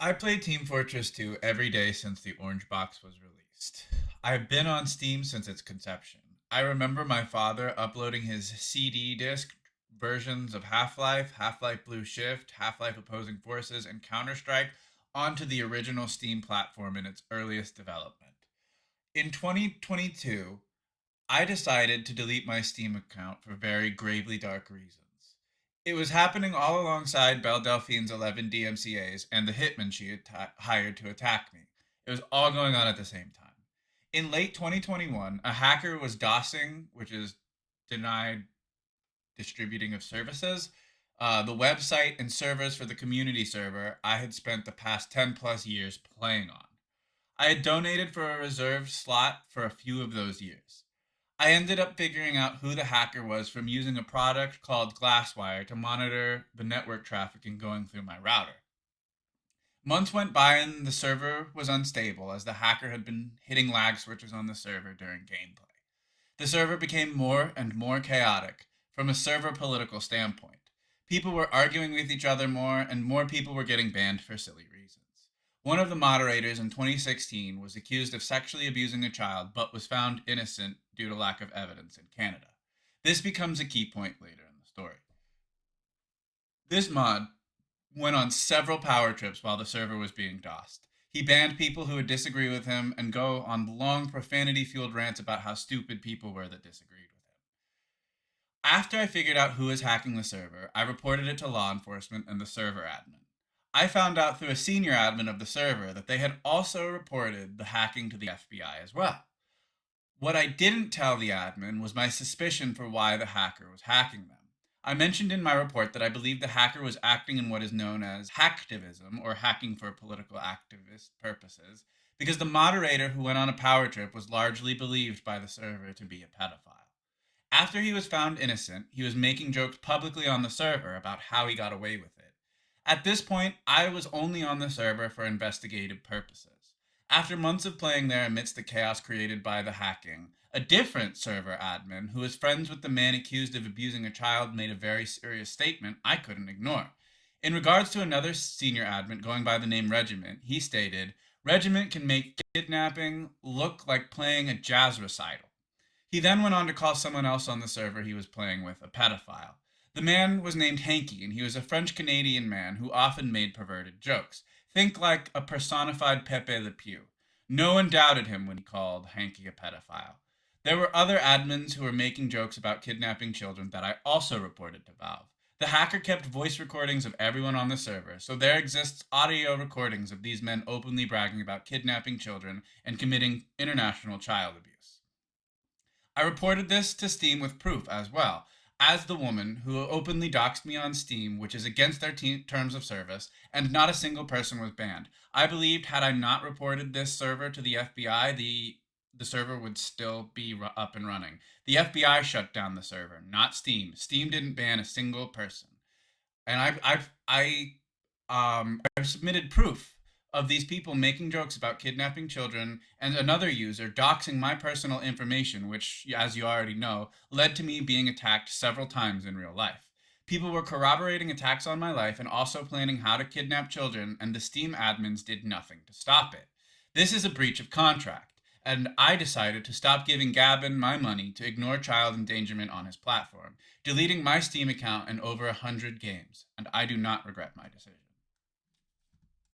I played Team Fortress 2 every day since the Orange Box was released. I've been on Steam since its conception. I remember my father uploading his CD disc versions of Half-Life, Half-Life Blue Shift, Half-Life Opposing Forces, and Counter-Strike onto the original Steam platform in its earliest development. In 2022, I decided to delete my Steam account for very gravely dark reasons. It was happening all alongside Belle Delphine's 11 DMCAs and the hitman she had hired to attack me. It was all going on at the same time. In late 2021, a hacker was DOSing, which is denied distributing of services, the website and servers for the community server I had spent the past 10 plus years playing on. I had donated for a reserved slot for a few of those years. I ended up figuring out who the hacker was from using a product called Glasswire to monitor the network trafficking going through my router. Months went by and the server was unstable as the hacker had been hitting lag switches on the server during gameplay. The server became more and more chaotic from a server political standpoint. People were arguing with each other more, and more people were getting banned for silly reasons. One of the moderators in 2016 was accused of sexually abusing a child but was found innocent due to lack of evidence in Canada. This becomes a key point later in the story. This mod went on several power trips while the server was being DOSed. He banned people who would disagree with him and go on long profanity-fueled rants about how stupid people were that disagreed with him. After I figured out who was hacking the server, I reported it to law enforcement and the server admin. I found out through a senior admin of the server that they had also reported the hacking to the FBI as well. What I didn't tell the admin was my suspicion for why the hacker was hacking them. I mentioned in my report that I believe the hacker was acting in what is known as hacktivism, or hacking for political activist purposes, because the moderator who went on a power trip was largely believed by the server to be a pedophile. After he was found innocent, he was making jokes publicly on the server about how he got away with it. At this point, I was only on the server for investigative purposes. After months of playing there amidst the chaos created by the hacking, a different server admin, who was friends with the man accused of abusing a child, made a very serious statement I couldn't ignore. In regards to another senior admin going by the name Regiment, he stated, "Regiment can make kidnapping look like playing a jazz recital." He then went on to call someone else on the server he was playing with a pedophile. The man was named Hanky, and he was a French-Canadian man who often made perverted jokes. Think like a personified Pepe Le Pew. No one doubted him when he called Hanky a pedophile. There were other admins who were making jokes about kidnapping children that I also reported to Valve. The hacker kept voice recordings of everyone on the server, so there exists audio recordings of these men openly bragging about kidnapping children and committing international child abuse. I reported this to Steam with proof as well, as the woman who openly doxed me on Steam, which is against their terms of service, and not a single person was banned. I believed had I not reported this server to the FBI, the server would still be up and running. The FBI shut down the server, not Steam. Steam didn't ban a single person, and I've submitted proof of these people making jokes about kidnapping children and another user doxing my personal information, which, as you already know, led to me being attacked several times in real life. People were corroborating attacks on my life and also planning how to kidnap children, and the Steam admins did nothing to stop it. This is a breach of contract, and I decided to stop giving Gavin my money to ignore child endangerment on his platform, deleting my Steam account and over 100 games, and I do not regret my decision.